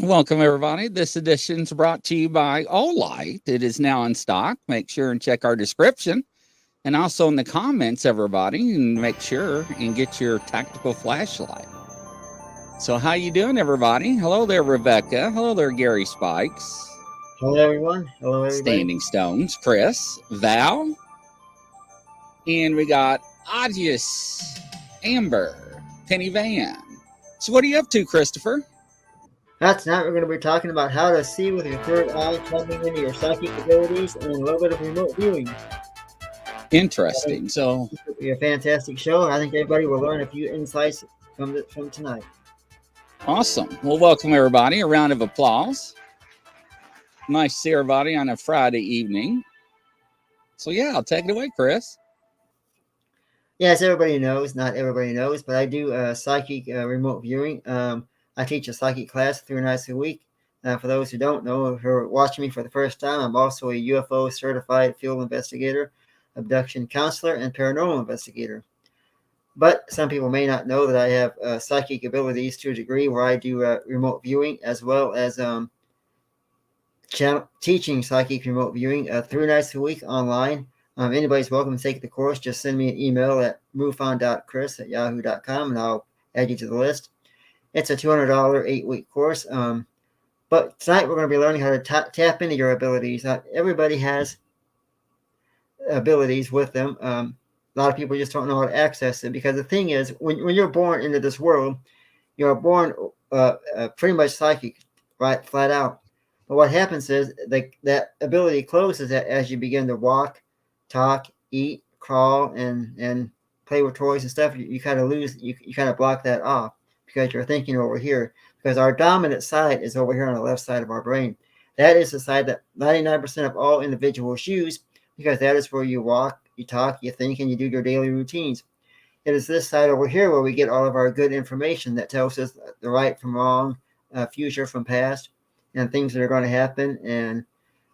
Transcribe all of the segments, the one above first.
Welcome, everybody. This edition is brought to you by All Light. It is now in stock. Make sure and check our description and also in the comments, everybody, and make sure and get your tactical flashlight. So how you doing, everybody? Hello there, Rebecca. Hello there, Gary Spikes. Hello, everyone. Hello, everybody. Standing Stones, Chris, Val, and we got Audius, Amber, Penny Van. So what are you up to, Christopher? Tonight we're going to be talking about how to see with your third eye, tapping into your psychic abilities, and a little bit of remote viewing. Interesting. So This will be a fantastic show. I think everybody will learn a few insights from tonight. awesome. Well, welcome, everybody. A round of applause. Nice to see everybody on a Friday evening. So yeah, I'll take it away, Chris. Yes, everybody knows. Not everybody knows, but I do psychic remote viewing. I teach a psychic class 3 nights a week. For those who don't know, if you're watching me for the first time, I'm also a UFO certified field investigator, abduction counselor, and paranormal investigator. But some people may not know that I have psychic abilities to a degree where I do remote viewing as well as teaching psychic remote viewing 3 nights a week online. Anybody's welcome to take the course. Just send me an email at mufon.chris@yahoo.com and I'll add you to the list. It's a $200 8-week course. But tonight we're going to be learning how to tap into your abilities. Everybody has abilities with them. A lot of people just don't know how to access it, because the thing is, when you're born into this world, you're born pretty much psychic, right, flat out. But what happens is that ability closes as you begin to walk, talk, eat, crawl, and play with toys and stuff. You kind of lose, you kind of block that off because you're thinking over here. Because our dominant side is over here on the left side of our brain. That is the side that 99% of all individuals use, because that is where you walk, you talk, you think, and you do your daily routines. It is this side over here where we get all of our good information that tells us the right from wrong, future from past, and things that are going to happen. And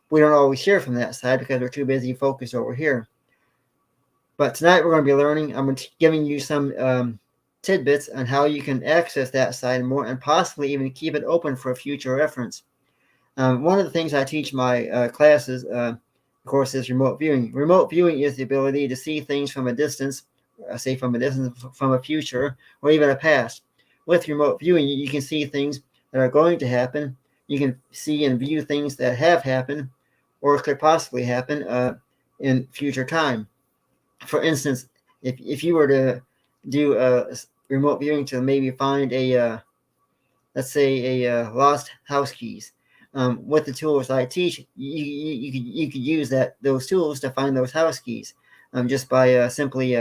we don't always hear from that side because we're too busy focused over here. But tonight we're going to be learning, I'm giving you some tidbits on how you can access that side more and possibly even keep it open for future reference. One of the things I teach my classes, of course, is remote viewing. Remote viewing is the ability to see things from a distance, say from a future, or even a past. With remote viewing, you can see things that are going to happen. You can see and view things that have happened or could possibly happen in future time. For instance, if you were to do a remote viewing to maybe find let's say a lost house keys, with the tools I teach, you could use those tools to find those house keys, just by simply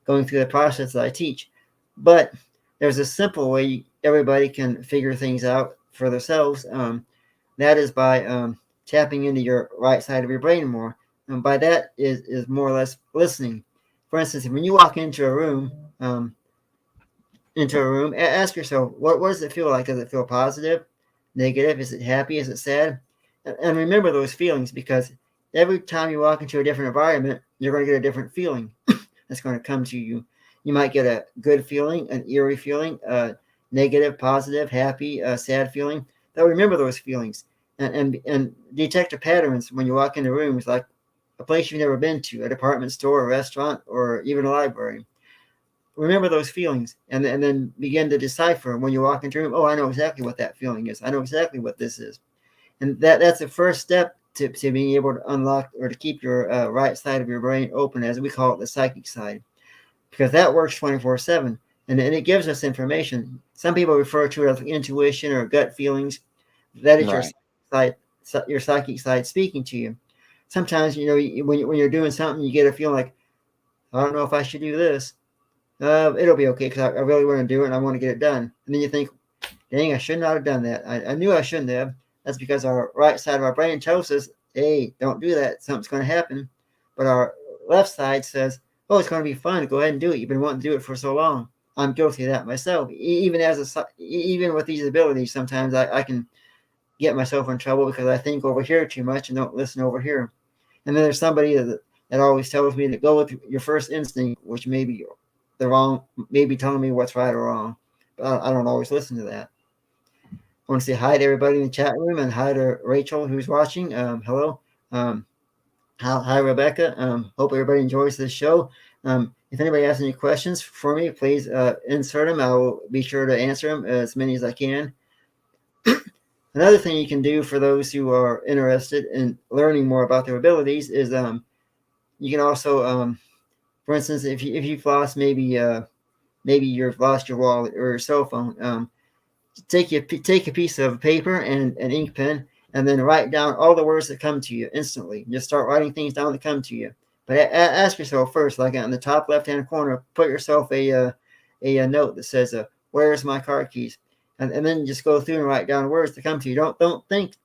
going through the process that I teach. But there's a simple way everybody can figure things out for themselves. That is by tapping into your right side of your brain more. And by that is more or less listening. For instance, when you walk into a room, ask yourself, what does it feel like? Does it feel positive, negative? Is it happy? Is it sad? And remember those feelings, because every time you walk into a different environment, you're going to get a different feeling that's going to come to you. You might get a good feeling, an eerie feeling, negative, positive, happy, sad feeling. They'll remember those feelings and detect the patterns when you walk into rooms, like a place you've never been to, a department store, a restaurant, or even a library. Remember those feelings and then begin to decipher when you walk into a room. Oh, I know exactly what that feeling is. I know exactly what this is. And that's the first step to being able to unlock or to keep your right side of your brain open, as we call it, the psychic side, because that works 24/7. And it gives us information. Some people refer to it as intuition or gut feelings. That is Right. your psychic side speaking to you. Sometimes, when you're doing something, you get a feeling like, I don't know if I should do this. It'll be okay because I really want to do it and I want to get it done. And then you think, dang, I should not have done that. I knew I shouldn't have. That's because our right side of our brain tells us, hey, don't do that. Something's going to happen. But our left side says, oh, it's going to be fun. Go ahead and do it. You've been wanting to do it for so long. I'm guilty of that myself. Even with these abilities, sometimes I can get myself in trouble because I think over here too much and don't listen over here. And then there's somebody that always tells me to go with your first instinct, which may be the wrong, maybe telling me what's right or wrong. But I don't always listen to that. want to say hi to everybody in the chat room and hi to Rachel who's watching. Hello. Hi, Rebecca. Hope everybody enjoys this show. If anybody has any questions for me, please insert them. I will be sure to answer them, as many as I can. Another thing you can do for those who are interested in learning more about their abilities is you can also, for instance, if you've lost maybe you've lost your wallet or your cell phone, take a piece of paper and an ink pen and then write down all the words that come to you instantly. Just start writing things down that come to you. But ask yourself first, like on the top left-hand corner, put yourself a note that says, "Where's my car keys?" And then just go through and write down words that come to you. Don't think,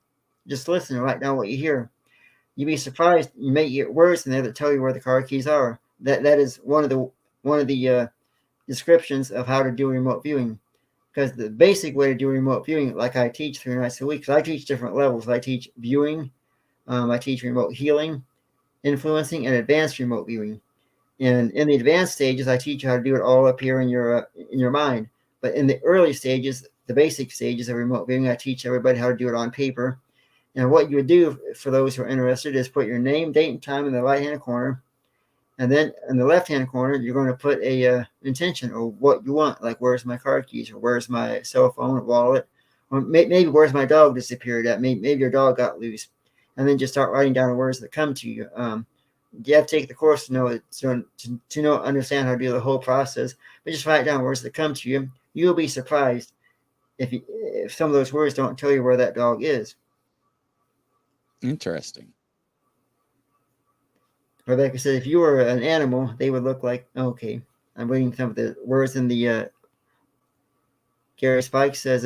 just listen and write down what you hear. You'd be surprised. You may get words in there that tell you where the car keys are. That is one of the descriptions of how to do remote viewing. Because the basic way to do remote viewing, like I teach 3 nights a week, because I teach different levels. I teach viewing, I teach remote healing, influencing, and advanced remote viewing. And in the advanced stages, I teach you how to do it all up here in your mind. But in the early stages, the basic stages of remote viewing, I teach everybody how to do it on paper. And what you would do for those who are interested is put your name, date, and time in the right-hand corner. And then in the left-hand corner, you're going to put a intention or what you want, like where's my car keys or where's my cell phone or wallet, or maybe where's my dog disappeared at, maybe your dog got loose. And then just start writing down the words that come to you. You have to take the course to know understand how to do the whole process, but just write down words that come to you. You'll be surprised if some of those words don't tell you where that dog is. Interesting. Rebecca said, if you were an animal, they would look like, okay. I'm reading some of the words in the, Gary Spike says,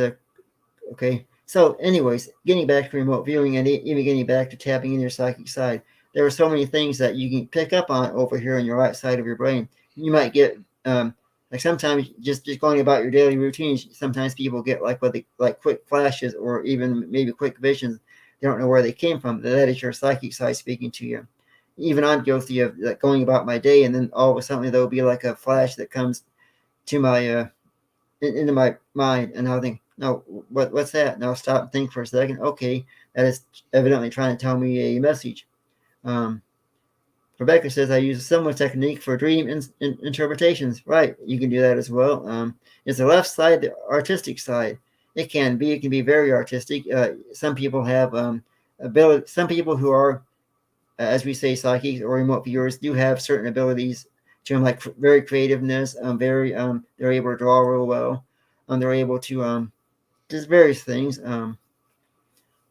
okay. So anyways, getting back to remote viewing and even getting back to tapping in your psychic side, there are so many things that you can pick up on over here on your right side of your brain. You might get, like sometimes just going about your daily routines, sometimes people get like quick flashes or even maybe quick visions. They don't know where they came from. That is your psychic side speaking to you. Even I'm guilty of like going about my day, and then all of a sudden there'll be like a flash that comes to my into my mind, and I'll think, no, what's that? And I'll stop and think for a second. Okay, that is evidently trying to tell me a message. Rebecca says I use a similar technique for dream interpretations. Right, you can do that as well. It's the left side, the artistic side. It can be very artistic. Some people have ability. Some people who are as we say, psychics or remote viewers do have certain abilities to them, like very creativeness. They're able to draw real well. They're able to just various things.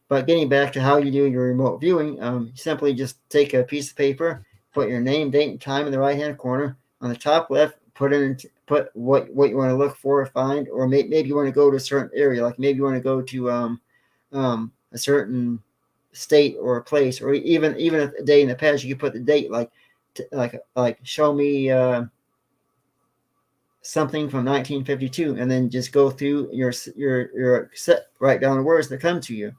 But getting back to how you do your remote viewing, simply just take a piece of paper, put your name, date, and time in the right-hand corner. On the top left, put what you want to look for or find, or maybe you want to go to a certain area, like maybe you want to go to a certain state or a place, or even a day in the past. You could put the date, like show me something from 1952, and then just go through your set, write down the words that come to you,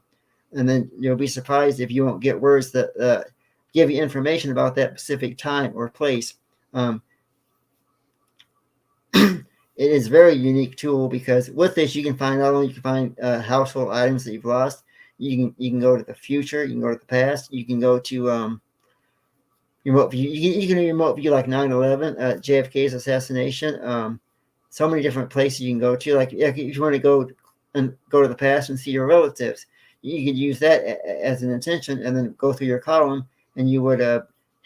and then you'll be surprised if you won't get words that give you information about that specific time or place. It is a very unique tool because with this you can find, not only you can find household items that you've lost. You can go to the future. You can go to the past. You can go to remote view. You can remote view like 9/11, JFK's assassination. So many different places you can go to. Like if you want to go to the past and see your relatives, you could use that as an intention, and then go through your column, and you would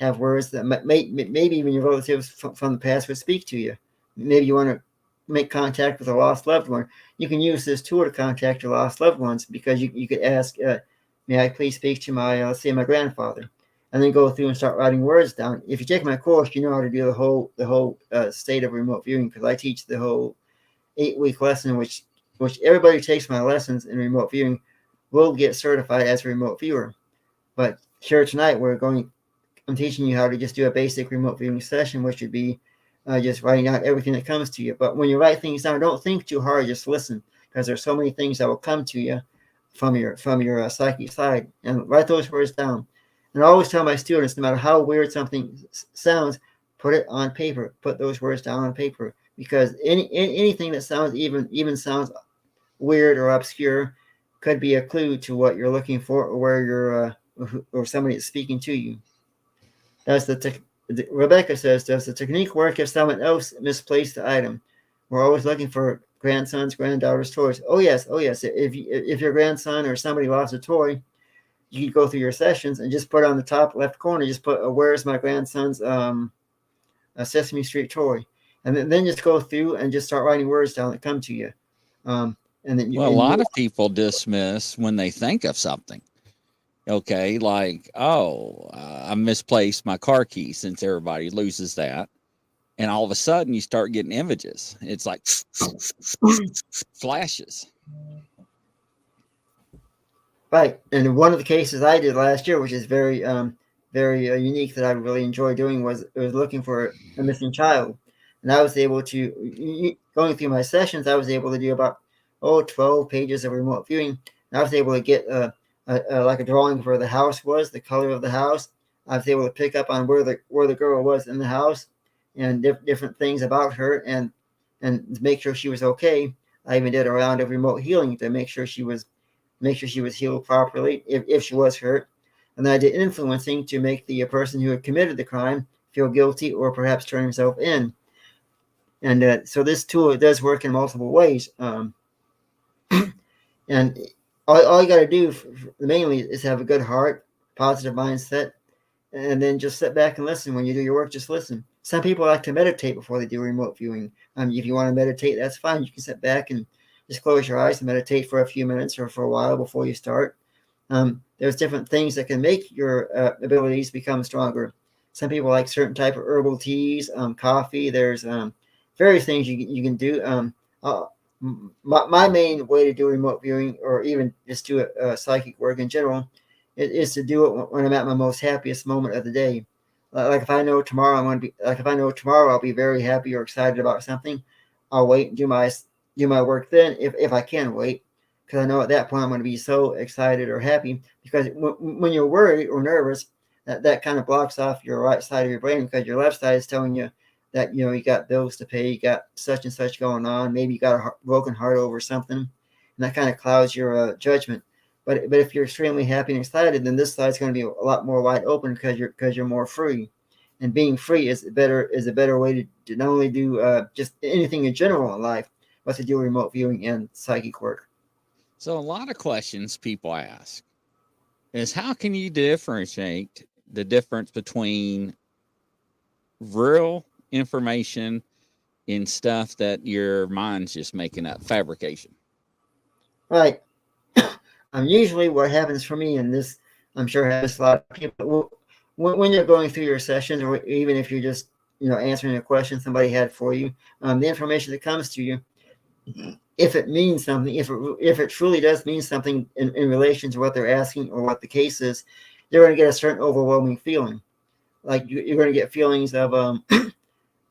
have words that maybe even your relatives from the past would speak to you. Maybe you want to make contact with a lost loved one. You can use this tool to contact your lost loved ones, because you could ask, may I please speak to my, let's say, my grandfather, and then go through and start writing words down. If you take my course, you know how to do the whole state of remote viewing, because I teach the whole 8-week lesson, which everybody who takes my lessons in remote viewing will get certified as a remote viewer. But here tonight, I'm teaching you how to just do a basic remote viewing session, which would be just writing out everything that comes to you. But when you write things down, don't think too hard. Just listen, because there's so many things that will come to you from your psychic side, and write those words down. And I always tell my students, no matter how weird something sounds, put it on paper. Put those words down on paper, because anything that sounds even sounds weird or obscure, could be a clue to what you're looking for, or where you're or somebody is speaking to you. Does Rebecca says, does the technique work if someone else misplaced the item? We're always looking for grandsons, granddaughters' toys. Oh yes, oh yes. If your grandson or somebody lost a toy, you could go through your sessions and just put on the top left corner, just put where's my grandson's a Sesame Street toy, and then just go through and just start writing words down that come to you. And then Well, a lot of people dismiss when they think of something. Okay, like, oh, I misplaced my car key, since everybody loses that. And all of a sudden you start getting images. It's like flashes. Right. And one of the cases I did last year, which is very unique, that I really enjoy doing, was looking for a missing child. And I was able to, going through my sessions, I was able to do about 12 pages of remote viewing. And I was able to get like a drawing of where the house was, the color of the house. I was able to pick up on where the girl was in the house, and different things about her, and make sure she was okay. I even did a round of remote healing to make sure she was healed properly if she was hurt. And then I did influencing to make the person who had committed the crime feel guilty, or perhaps turn himself in. And so this tool, it does work in multiple ways. And all you got to do mainly is have a good heart, positive mindset, and then just sit back and listen. When you do your work, just listen. Some people like to meditate before they do remote viewing. If you want to meditate, that's fine. You can sit back and just close your eyes and meditate for a few minutes or for a while before you start. There's different things that can make your abilities become stronger. Some people like certain type of herbal teas, coffee. There's various things you can do. My main way to do remote viewing, or even just do psychic work in general, is to do it when I'm at my most happiest moment of the day. Like if I know tomorrow I'll be very happy or excited about something, I'll wait and do my work then, if I can wait, because I know at that point I'm going to be so excited or happy. Because when you're worried or nervous, that kind of blocks off your right side of your brain, because your left side is telling you that you got bills to pay, you got such and such going on, maybe you got a broken heart over something, and that kind of clouds your judgment. But if you're extremely happy and excited, then this side's going to be a lot more wide open, because you're more free. And being free is a better way to not only do just anything in general in life, but to do remote viewing and psychic work. So a lot of questions people ask is, how can you differentiate the difference between real information and stuff that your mind's just making up, fabrication? Right. Usually what happens for me, and this I'm sure happens to a lot of people, when you're going through your sessions, or even if you're just answering a question somebody had for you, the information that comes to you, if it means something, if it truly does mean something in relation to what they're asking or what the case is, you're going to get a certain overwhelming feeling. Like you're going to get feelings of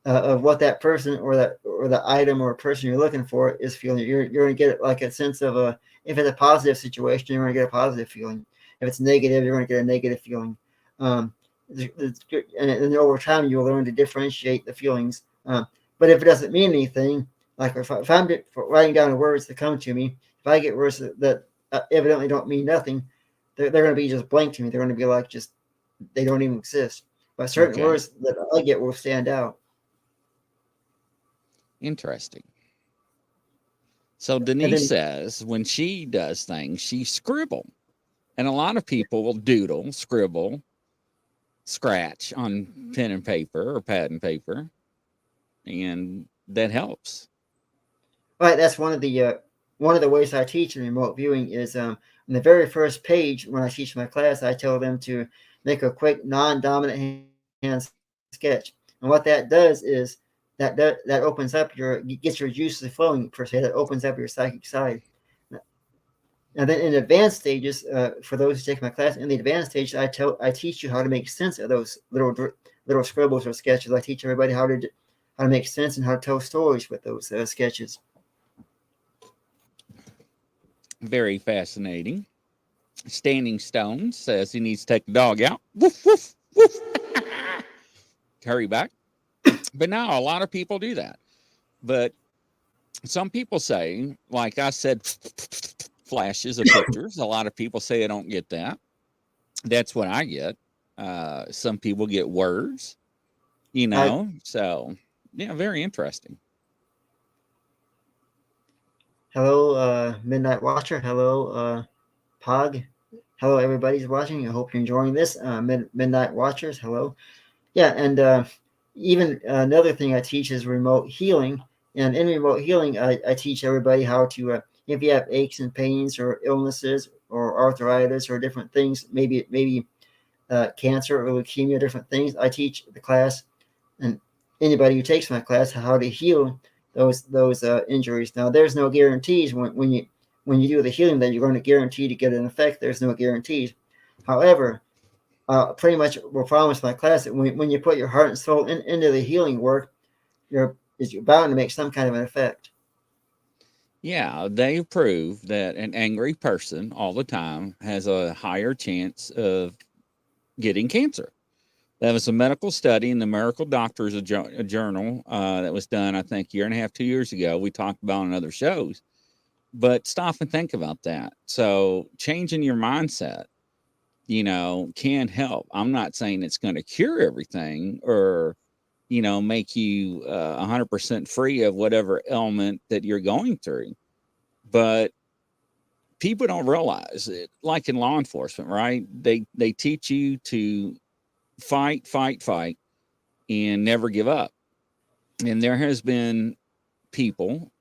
what that person or the item or person you're looking for is feeling. You're going to get like a sense of if it's a positive situation, you're going to get a positive feeling. If it's negative, you're going to get a negative feeling. And over time, you'll learn to differentiate the feelings. But if it doesn't mean anything, like if I'm writing down the words that come to me, if I get words that evidently don't mean nothing, they're going to be just blank to me. They're going to be like just, they don't even exist. But certain words that I get will stand out. Interesting. So Denise says when she does things, she scribble. And a lot of people will doodle, scribble, scratch on pen and paper or pad and paper. And that helps. Right. That's one of the ways I teach in remote viewing is on the very first page when I teach my class, I tell them to make a quick non-dominant hand sketch. And what that does is that opens up gets your juices flowing, per se. That opens up your psychic side. And then in advanced stages, for those who take my class, in the advanced stages, I teach you how to make sense of those little scribbles or sketches. I teach everybody how to make sense and how to tell stories with those sketches. Very fascinating. Standing Stone says he needs to take the dog out. Woof, woof, woof. Hurry back. But now a lot of people do that. But some people say, like I said, flashes of pictures. A lot of people say I don't get that. That's what I get. Some people get words, so yeah, very interesting. Hello, Midnight Watcher. Hello, Pog. Hello, everybody's watching. I hope you're enjoying this. Midnight Watchers. Hello. Yeah, and even another thing I teach is remote healing. And in remote healing, I teach everybody how to, if you have aches and pains or illnesses or arthritis or different things, maybe cancer or leukemia, different things, I teach the class and anybody who takes my class how to heal those injuries. Now, there's no guarantees when you do the healing that you're going to guarantee to get an effect. There's no guarantees. However, pretty much will promise my class that when you put your heart and soul into the healing work, you're bound to make some kind of an effect. Yeah, they prove that an angry person all the time has a higher chance of getting cancer. That was a medical study in the Medical Doctors Journal that was done, I think, 1.5 2 years ago. We talked about on other shows. But stop and think about that. So changing your mindset, can help. I'm not saying it's going to cure everything or, make you 100% free of whatever ailment that you're going through. But people don't realize it, like in law enforcement, right? They teach you to fight, and never give up. And there has been people,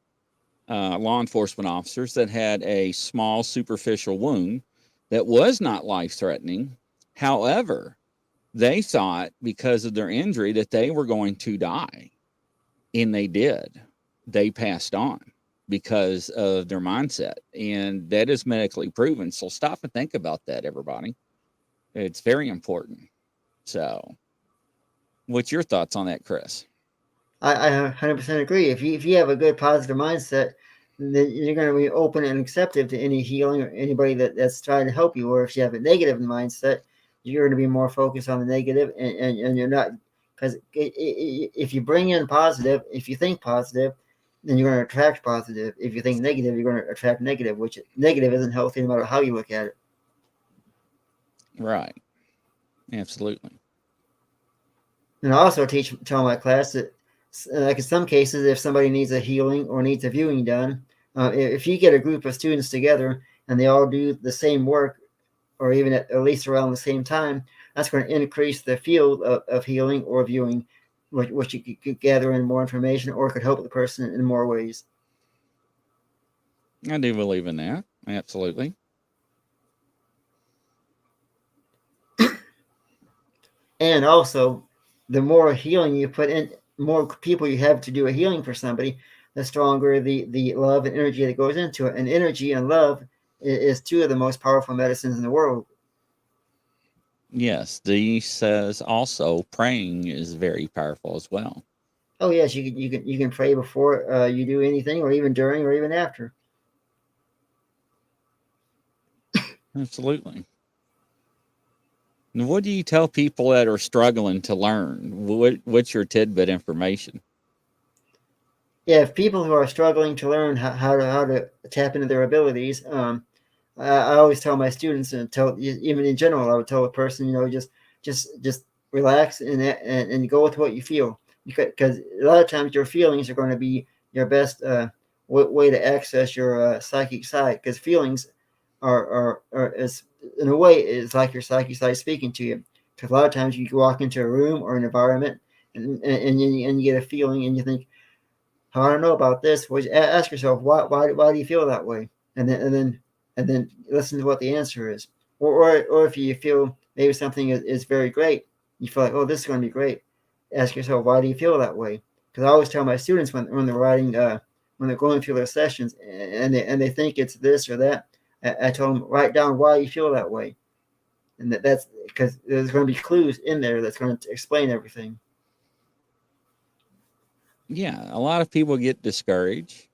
law enforcement officers, that had a small superficial wound that was not life-threatening. However, they thought because of their injury that they were going to die, and they did. They passed on because of their mindset, and that is medically proven. So stop and think about that, everybody. It's very important. So what's your thoughts on that, Chris? I 100% agree. If you have a good positive mindset, then you're going to be open and receptive to any healing or anybody that's trying to help you. Or if you have a negative mindset, you're going to be more focused on the negative, and you're not, because if you bring in positive, if you think positive, then you're going to attract positive. If you think negative, you're going to attract negative, which negative isn't healthy no matter how you look at it. Right. Absolutely. And I also tell my class that, like in some cases, if somebody needs a healing or needs a viewing done, if you get a group of students together and they all do the same work, or even at least around the same time, that's going to increase the field of healing or viewing, which you could gather in more information or could help the person in more ways. I do believe in that. Absolutely. And also, the more healing you put in, more people you have to do a healing for somebody, the stronger the love and energy that goes into it. And energy and love is two of the most powerful medicines in the world. Yes, Dee says also praying is very powerful as well. Oh yes, you can pray before you do anything, or even during, or even after. Absolutely. And what do you tell people that are struggling to learn? What's your tidbit information? Yeah, if people who are struggling to learn how to tap into their abilities, I always tell my students, and even in general, I would tell a person, just relax and go with what you feel, because a lot of times your feelings are going to be your best way to access your psychic side, because feelings are is, in a way, it's like your psychic side speaking to you. Because a lot of times you walk into a room or an environment and you get a feeling and you think, "How I don't know about this." Well, ask yourself, why do you feel that way? And then listen to what the answer is. Or if you feel maybe something is very great, you feel like, oh, this is going to be great. Ask yourself, why do you feel that way? Because I always tell my students when they're writing, when they're going through their sessions, and they think it's this or that, I tell them, write down why you feel that way, and that's because there's going to be clues in there that's going to explain everything. Yeah, a lot of people get discouraged.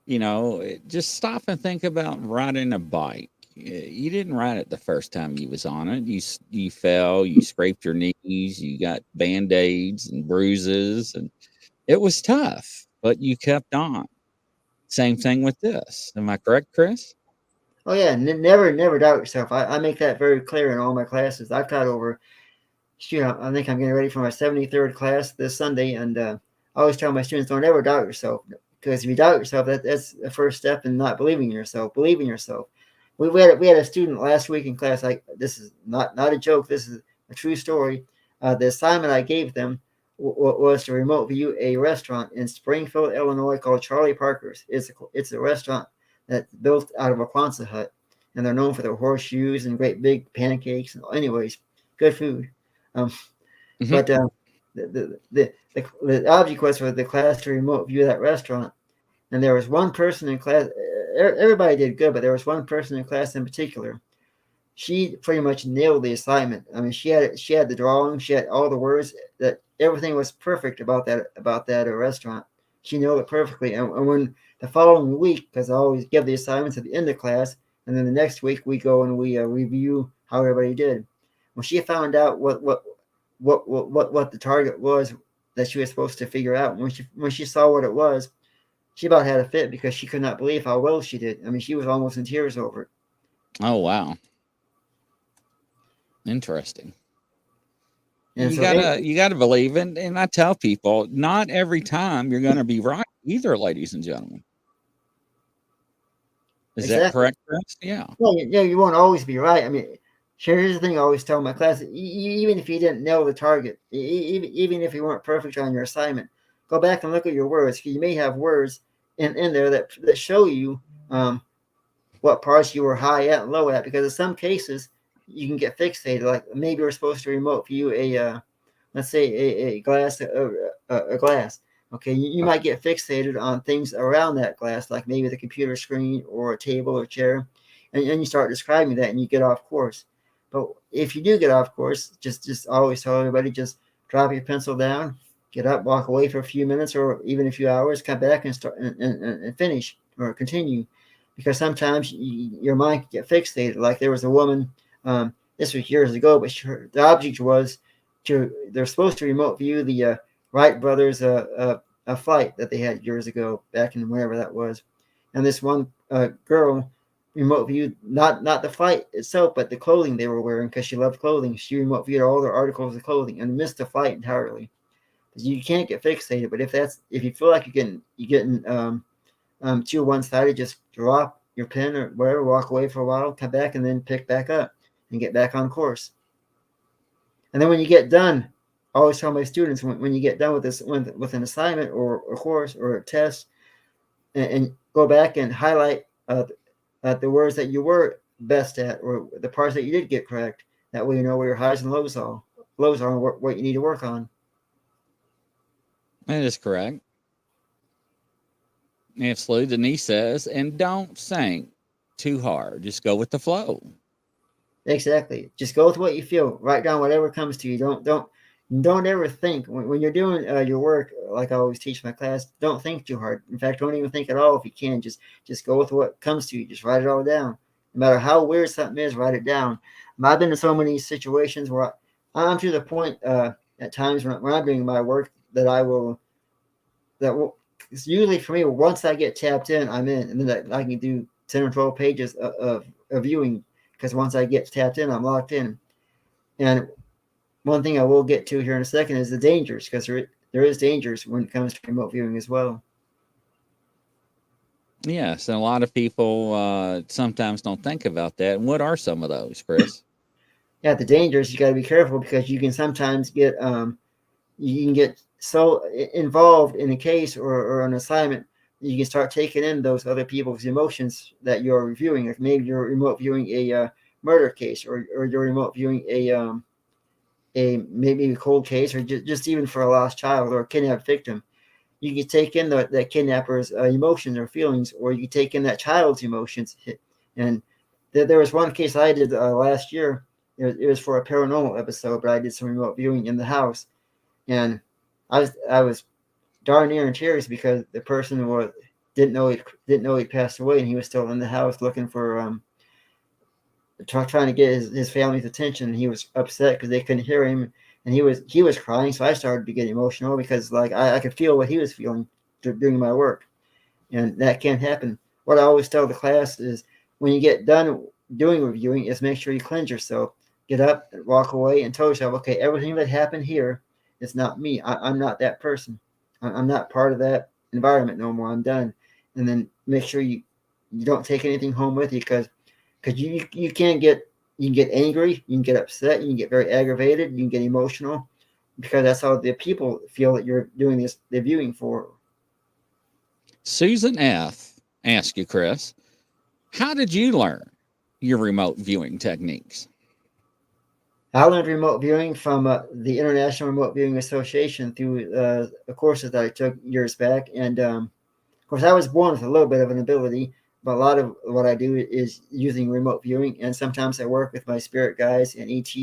Just stop and think about riding a bike. You didn't ride it the first time you was on it. You fell, you scraped your knees, you got band-aids and bruises, and it was tough, but you kept on. Same thing with this. Am I correct, Chris? Oh yeah, never doubt yourself. I make that very clear in all my classes. I've taught over. Shoot, I think I'm getting ready for my 73rd class this Sunday, and I always tell my students, don't ever doubt yourself, because if you doubt yourself, that's the first step in not believing in yourself. Believe in yourself. We had a student last week in class. Like, this is not a joke. This is a true story. The assignment I gave them was to remote view a restaurant in Springfield, Illinois, called Charlie Parker's. It's a restaurant that's built out of a Quonset hut, and they're known for their horseshoes and great big pancakes. Anyways, good food. Um, Mhm. but the object was for the class to remote view that restaurant, and there was one person in class. Everybody did good, but there was one person in class in particular. She pretty much nailed the assignment. I mean, she had the drawing, she had all the words. That everything was perfect about that restaurant. She nailed it perfectly. And when the following week, because I always give the assignments at the end of class, and then the next week we go and we review how everybody did. When she found out what the target was that she was supposed to figure out, when she saw what it was, she about had a fit because she could not believe how well she did. I mean, she was almost in tears over it. Oh wow. Interesting. And You so, gotta believe it. And I tell people, not every time you're gonna be right either, ladies and gentlemen. Is that exactly. correct, Chris? Yeah. Well, yeah, you won't always be right. I mean, here's the thing I always tell my class: even if you didn't nail the target, even if you weren't perfect on your assignment, go back and look at your words. 'Cause you may have words in there that show you what parts you were high at and low at. Because in some cases, you can get fixated. Like, maybe we're supposed to remote view let's say a glass, a glass. Okay, you might get fixated on things around that glass, like maybe the computer screen or a table or chair, and you start describing that, and you get off course. But if you do get off course, just always tell everybody, just drop your pencil down, get up, walk away for a few minutes or even a few hours, come back and start and finish or continue, because sometimes your mind can get fixated. Like, there was a woman, this was years ago, but the object was they're supposed to remote view the Wright brothers a flight that they had years ago, back in wherever that was. And this one girl remote viewed not the flight itself, but the clothing they were wearing, because she loved clothing. She remote viewed all their articles of clothing and missed the flight entirely. You can't get fixated, but if you feel like you're getting too one sided, just drop your pen or whatever, walk away for a while, come back, and then pick back up and get back on course. And then when you get done, I always tell my students, when you get done with this, with an assignment or a course or a test, and go back and highlight the words that you were best at, or the parts that you did get correct. That way you know where your highs and lows are, and what you need to work on. That is correct. Absolutely. Denise says, and don't think too hard. Just go with the flow. Exactly. Just go with what you feel. Write down whatever comes to you. Don't ever think when you're doing your work. Like I always teach my class, don't think too hard. In fact, don't even think at all if you can. Just go with what comes to you. Just write it all down. No matter how weird something is, write it down. I've been in so many situations where I'm to the point at times when I'm doing my work that it's usually for me, once I get tapped in, I'm in, and then I can do 10 or 12 pages of viewing, because once I get tapped in, I'm locked in. And one thing I will get to here in a second is the dangers, because there is dangers when it comes to remote viewing as well. Yes, and a lot of people sometimes don't think about that. And what are some of those, Chris? Yeah, the dangers, you got to be careful, because you can sometimes get so involved in a case or an assignment, you can start taking in those other people's emotions that you're reviewing. Like, maybe you're remote viewing a murder case, or you're remote viewing a maybe a cold case, or just even for a lost child or a kidnapped victim. You can take in that kidnapper's emotions or feelings, or you can take in that child's emotions. And there was one case I did last year. It was for a paranormal episode, but I did some remote viewing in the house, and I was darn near in tears, because the person didn't know he'd passed away, and he was still in the house looking for trying to get his family's attention. And he was upset because they couldn't hear him, and he was crying. So I started to get emotional, because like I could feel what he was feeling doing my work, and that can't happen. What I always tell the class is, when you get done doing reviewing is make sure you cleanse yourself, get up, walk away, and tell yourself, okay, everything that happened here is not me. I'm not that person. I'm not part of that environment no more. I'm done. And then make sure you don't take anything home with you because you can get angry, you can get upset, you can get very aggravated, you can get emotional because that's how the people feel that you're doing this the viewing for. Susan F. asked you, Chris, how did you learn your remote viewing techniques? I learned remote viewing from the International Remote Viewing Association through the courses that I took years back. And of course, I was born with a little bit of an ability, but a lot of what I do is using remote viewing. And sometimes I work with my spirit guides and ET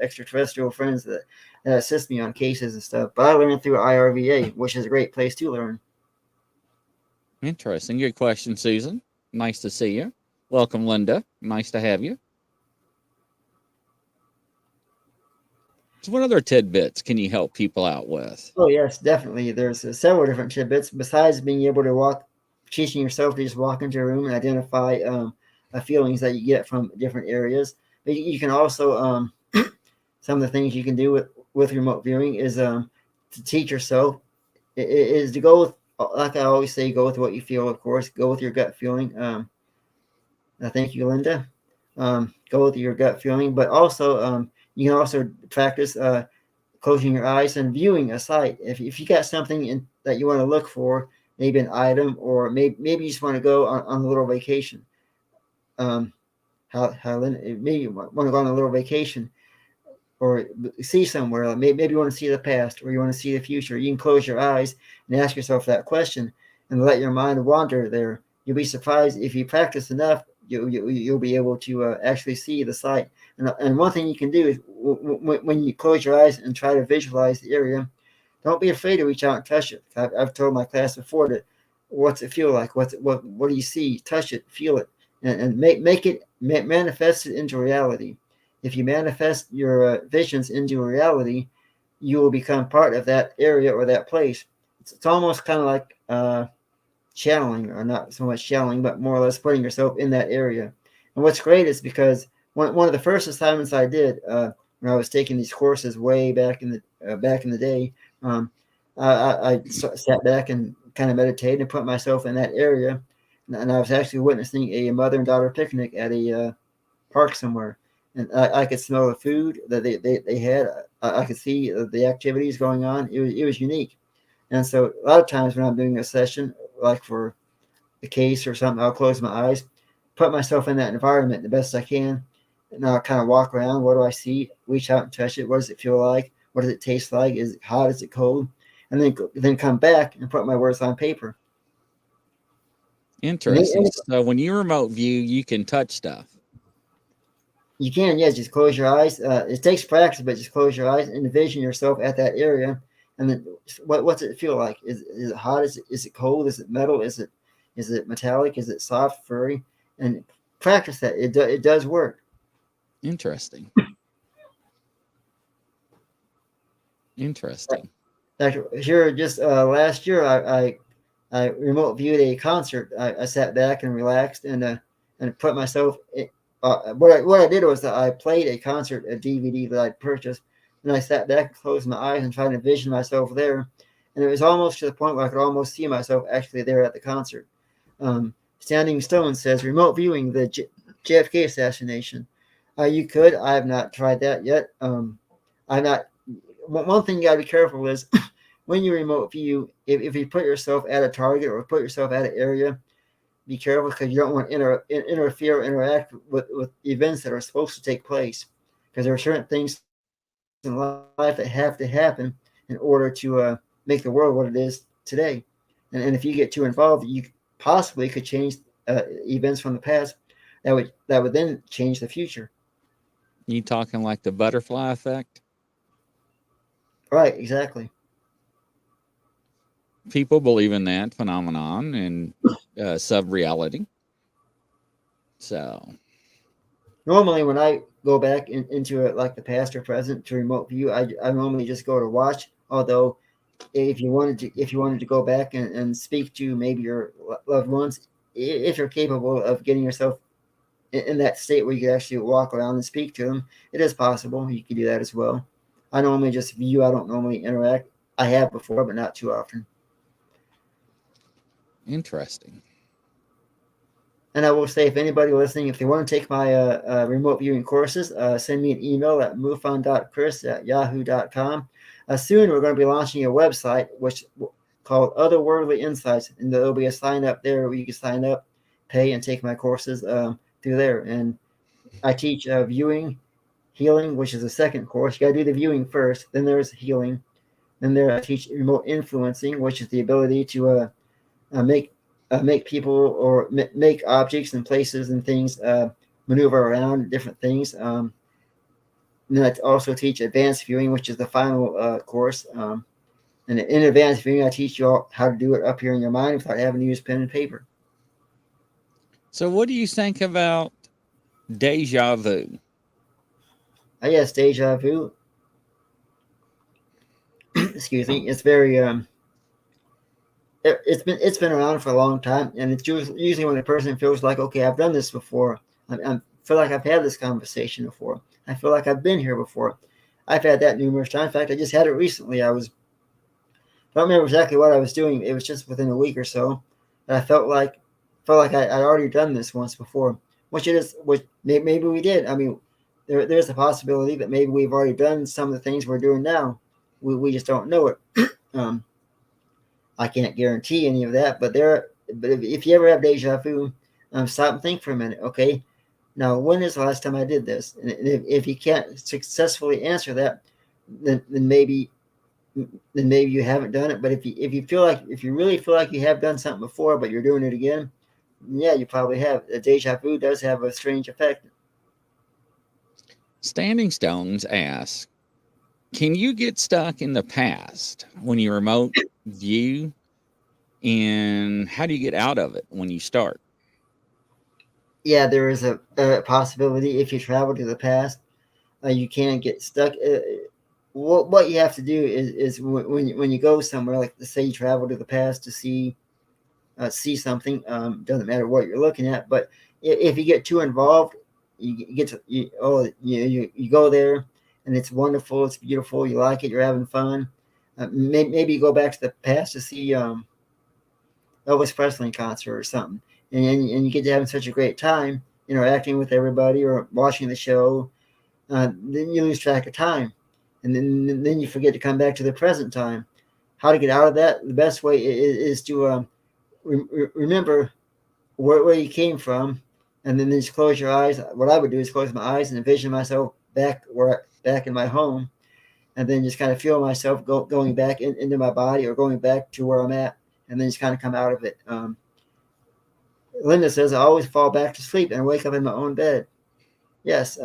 extraterrestrial friends that assist me on cases and stuff. But I learned through IRVA, which is a great place to learn. Interesting. Good question, Susan. Nice to see you. Welcome, Linda. Nice to have you. So what other tidbits can you help people out with? Oh, yes, definitely. There's several different tidbits besides being able to teaching yourself to just walk into a room and identify feelings that you get from different areas. But you can also, some of the things you can do with remote viewing is to teach yourself, is to go with, like I always say, go with what you feel, of course, go with your gut feeling. Thank you, Linda. Go with your gut feeling, but also you can also practice closing your eyes and viewing a site. If you got something that you want to look for, maybe an item, or maybe you just want to go on a little vacation. Maybe you want to go on a little vacation or see somewhere. Like maybe you want to see the past or you want to see the future. You can close your eyes and ask yourself that question and let your mind wander there. You'll be surprised if you practice enough. You'll be able to actually see the site. And one thing you can do is when you close your eyes and try to visualize the area, don't be afraid to reach out and touch it. I've told my class before that what's it feel like? What do you see? Touch it, feel it, and manifest it into reality. If you manifest your visions into reality, you will become part of that area or that place. It's almost kind of like channeling, or not so much channeling, but more or less putting yourself in that area. And what's great is because one of the first assignments I did when I was taking these courses way back in the day, I sat back and kind of meditated and put myself in that area, and I was actually witnessing a mother and daughter picnic at a park somewhere, and I could smell the food that they had. I could see the activities going on. It was unique. And so a lot of times when I'm doing a session, like for a case or something, I'll close my eyes, put myself in that environment the best I can, and I'll kind of walk around. What do I see? Reach out and touch it. What does it feel like? What does it taste like? Is it hot? Is it cold? And then come back and put my words on paper. Interesting. So when you remote view, you can touch stuff. You can, yeah. Just close your eyes. It takes practice, but just close your eyes and envision yourself at that area. And then, what's it feel like? Is it hot? Is it cold? Is it metal? Is it metallic? Is it soft, furry? And practice that. It does work. Interesting. Interesting. Here, just last year, I remote viewed a concert. I sat back and relaxed and put myself. What I did was that I played a concert, a DVD that I purchased. And I sat back and closed my eyes and tried to envision myself there. And it was almost to the point where I could almost see myself actually there at the concert. Standing Stone says, remote viewing the JFK assassination. You could. I have not tried that yet. I'm not. One thing you got to be careful is when you remote view, if you put yourself at a target or put yourself at an area, be careful because you don't want to interfere or interact with events that are supposed to take place. Because there are certain things in life that have to happen in order to make the world what it is today. And if you get too involved, you possibly could change events from the past that would then change the future. You talking like the butterfly effect? Right, exactly. People believe in that phenomenon and sub-reality. So normally when I go back into it, like the past or present to remote view, I normally just go to watch. Although if you wanted to go back and speak to maybe your loved ones, if you're capable of getting yourself in that state where you can actually walk around and speak to them. It is possible. You can do that as well. I normally just view. I don't normally interact. I have before, but not too often. Interesting. And I will say, if anybody listening, if they want to take my remote viewing courses, send me an email at mufon.chris@yahoo.com. Soon, we're going to be launching a website which called Otherworldly Insights, and there'll be a sign up there where you can sign up, pay, and take my courses through there. And I teach viewing, healing, which is the second course. You got to do the viewing first, then there's healing. Then there I teach remote influencing, which is the ability to make people or make objects and places and things maneuver around different things. And then I also teach advanced viewing, which is the final course. And in advanced viewing, I teach you all how to do it up here in your mind without having to use pen and paper. So, what do you think about deja vu? Yes, deja vu. Excuse me. It's very it's been around for a long time, and it's usually when a person feels like, okay, I've done this before. I feel like I've had this conversation before. I feel like I've been here before. I've had that numerous times. In fact, I just had it recently. I don't remember exactly what I was doing. It was just within a week or so. And I felt like I'd already done this once before, which maybe we did. I mean, there's a possibility that maybe we've already done some of the things we're doing now. We just don't know it. I can't guarantee any of that, but if you ever have deja vu, stop and think for a minute. Okay, now when is the last time I did this? And if you can't successfully answer that, then maybe you haven't done it. But if you really feel like you have done something before, but you're doing it again, yeah, you probably have. Deja vu does have a strange effect. Standing Stones asks, can you get stuck in the past when you remote view? And how do you get out of it when you start? Yeah, there is a possibility if you travel to the past, you can get stuck. What you have to do is when you go somewhere, like let's say you travel to the past to see something. Doesn't matter what you're looking at, but if you get too involved, you go there, and it's wonderful, it's beautiful, you like it, you're having fun. Maybe you go back to the past to see Elvis Presley concert or something, and you get to having such a great time interacting with everybody or watching the show. Then you lose track of time, and then you forget to come back to the present time. How to get out of that? The best way is to remember where you came from, and then just close your eyes. What I would do is close my eyes and envision myself back in my home, and then just kind of feel myself going back into my body or going back to where I'm at, and then just kind of come out of it. Linda says I always fall back to sleep and wake up in my own bed. Yes.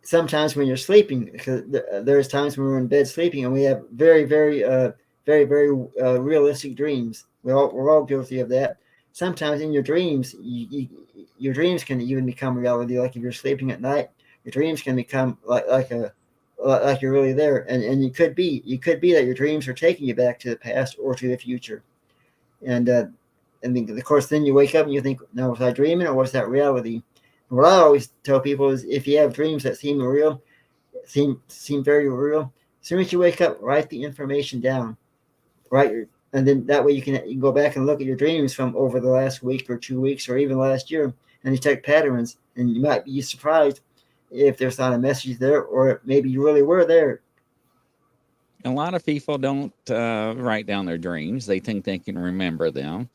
Sometimes when you're sleeping, because there's times when we're in bed sleeping and we have very, very, very, very realistic dreams. We're all guilty of that. Sometimes in your dreams, your dreams can even become reality. Like if you're sleeping at night, your dreams can become like you're really there, and you could be that your dreams are taking you back to the past or to the future, and of course then you wake up and you think, now was I dreaming or was that reality? And what I always tell people is, if you have dreams that seem real, seem very real, as soon as you wake up, write the information down, and then that way you can go back and look at your dreams from over the last week or 2 weeks or even last year and detect patterns, and you might be surprised if there's not a message there, or maybe you really were there. A lot of people don't write down their dreams. They think they can remember them.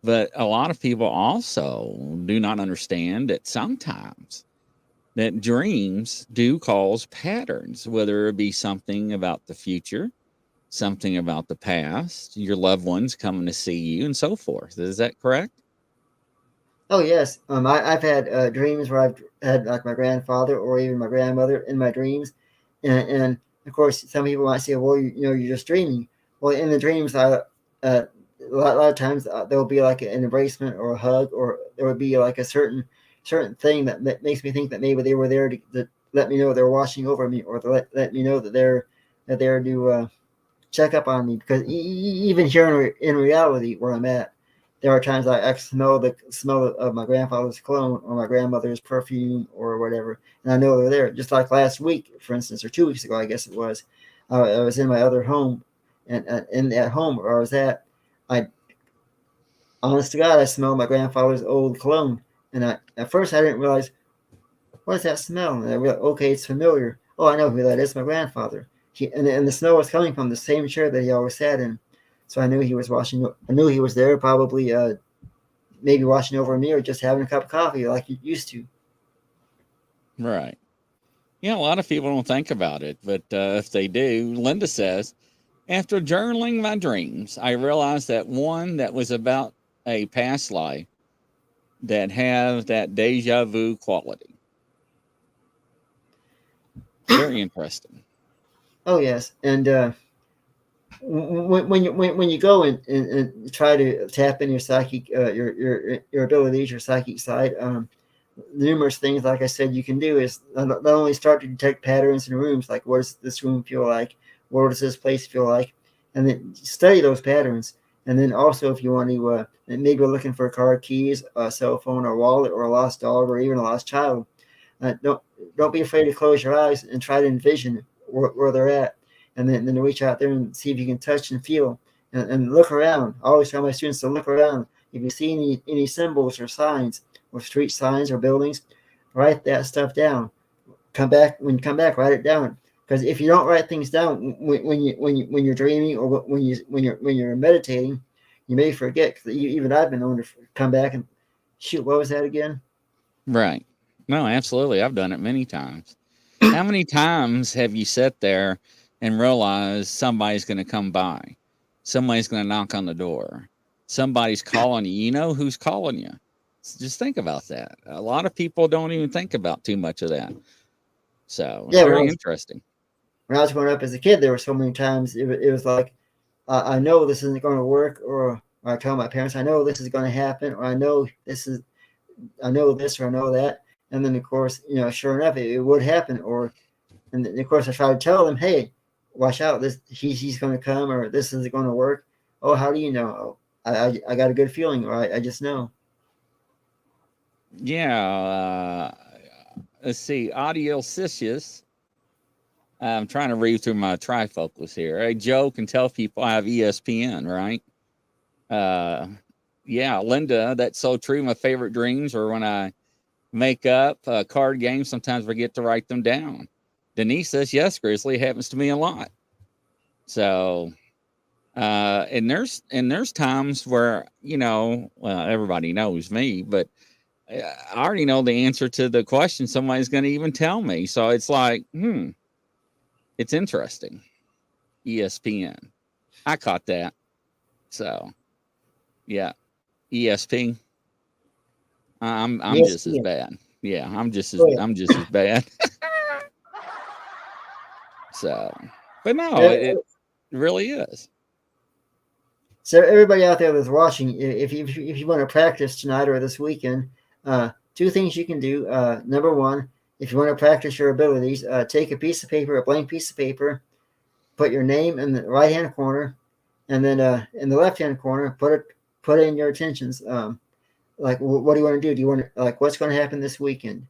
But a lot of people also do not understand that sometimes that dreams do cause patterns, whether it be something about the future, something about the past, your loved ones coming to see you, and so forth. Is that correct? Oh yes, I've had dreams where I've had like my grandfather or even my grandmother in my dreams, and of course some people might say, well, you're just dreaming. Well, in the dreams, a lot of times there'll be like an embracement or a hug, or there would be like a certain thing that makes me think that maybe they were there to let me know they're watching over me, or to let me know that they're to check up on me, because even here in reality where I'm at, there are times I smell the smell of my grandfather's cologne or my grandmother's perfume or whatever, and I know they're there. Just like last week, for instance, or 2 weeks ago, I guess it was. I was in my other home, and in that home where I was at, I honest to God, I smelled my grandfather's old cologne, and at first I didn't realize what is that smell, and I realized, okay, it's familiar. Oh, I know who that is. My grandfather. And the smell was coming from the same chair that he always sat in. So I knew he was washing. I knew he was there, probably maybe watching over me or just having a cup of coffee like he used to. Right. Yeah, a lot of people don't think about it, but if they do, Linda says, after journaling my dreams, I realized that one that was about a past life that have that deja vu quality. Very interesting. Oh yes, and when you go and try to tap in your psychic your abilities, your psychic side, numerous things like I said you can do is not only start to detect patterns in rooms, like what does this room feel like, what does this place feel like, and then study those patterns. And then also, if you want to, maybe you're looking for car keys, a cell phone, or wallet, or a lost dog, or even a lost child. Don't be afraid to close your eyes and try to envision where they're at, and then reach out there and see if you can touch and feel, and look around. I always tell my students to look around. If you see any symbols or signs, or street signs or buildings, write that stuff down. Come back when you come back, write it down. Because if you don't write things down when you're dreaming or when you're meditating, you may forget. Because even I've been known to come back and shoot. What was that again? Right. No, absolutely. I've done it many times. How many times have you sat there and realized somebody's going to come by? Somebody's going to knock on the door. Somebody's calling you. You know who's calling you. Just think about that. A lot of people don't even think about too much of that. So it's Yeah, very interesting. when I was growing up as a kid, there were so many times it was like, I know this isn't going to work, or I tell my parents, I know this is going to happen, or I know this, or I know that. And then, of course, sure enough, it would happen. And then, of course, I try to tell them, hey, watch out, he's going to come, or this isn't going to work. Oh, how do you know? Oh, I got a good feeling, or I just know. Yeah. Let's see. Audiocicious. I'm trying to read through my trifocals here. I joke and tell people I have ESPN, right? Yeah, Linda, that's so true. My favorite dreams are when I make up card games. Sometimes forget to write them down. Denise says, yes, Grizzly, it happens to me a lot. So, and there's times where, well, everybody knows me, but I already know the answer to the question. Somebody's going to even tell me. So it's like, it's interesting. ESPN. I caught that. So, yeah, ESP. I'm just as ESPN. bad. Yeah, Oh, yeah. I'm just as bad. So, but no, Yeah. it really is. So everybody out there that's watching, if you want to practice tonight or this weekend, two things you can do. Number one, if you want to practice your abilities, take a piece of paper, a blank piece of paper, put your name in the right hand corner, and then in the left hand corner, put in your intentions. Like, what do you want to do? Do you want to, like, what's going to happen this weekend,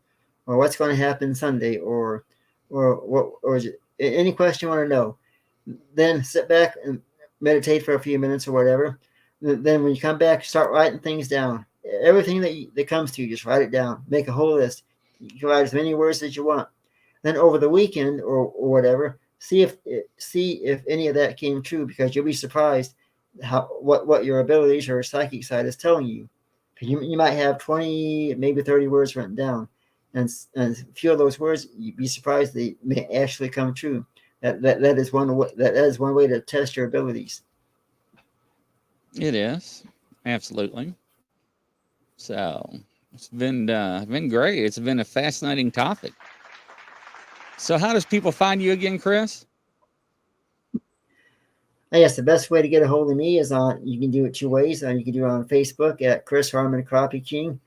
or what's going to happen Sunday, or what, or is it any question you want to know? Then sit back and meditate for a few minutes or whatever. Then when you come back, start writing things down. Everything that comes to you, just write it down. Make a whole list. You can write as many words as you want. Then over the weekend or whatever, see if any of that came true, because you'll be surprised what your abilities or psychic side is telling you. You might have 20, maybe 30 words written down, and a few of those words, you'd be surprised they may actually come true. That is one way to test your abilities. It is absolutely. So it's been great. It's been a fascinating topic. So how does people find you again, Chris? I guess the best way to get a hold of me is you can do it two ways. You can do it on Facebook at Chris Harmon Crappie King.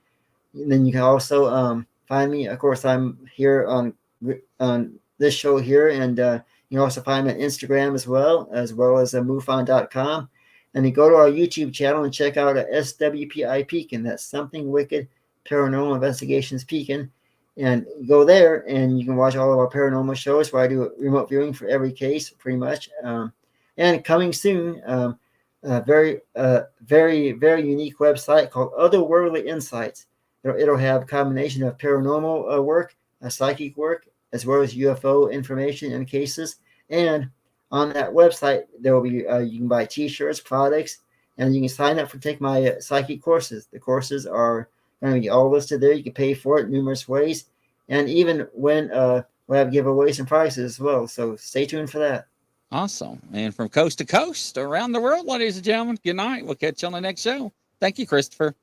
And then you can also find me. Of course, I'm here on this show here, and you can also find me on Instagram as well as MUFON.com. And then go to our YouTube channel and check out SWPI Pekin. That's Something Wicked Paranormal Investigations Pekin. And go there and you can watch all of our paranormal shows where I do remote viewing for every case, pretty much. And coming soon, a very unique website called Otherworldly Insights. It'll have a combination of paranormal work, psychic work, as well as UFO information and cases. And on that website, there will be you can buy T-shirts, products, and you can sign up for take my psychic courses. The courses are going to be all listed there. You can pay for it numerous ways, and even when we'll have giveaways and prizes as well. So stay tuned for that. Awesome. And from coast to coast around the world, ladies and gentlemen, good night. We'll catch you on the next show. Thank you, Christopher.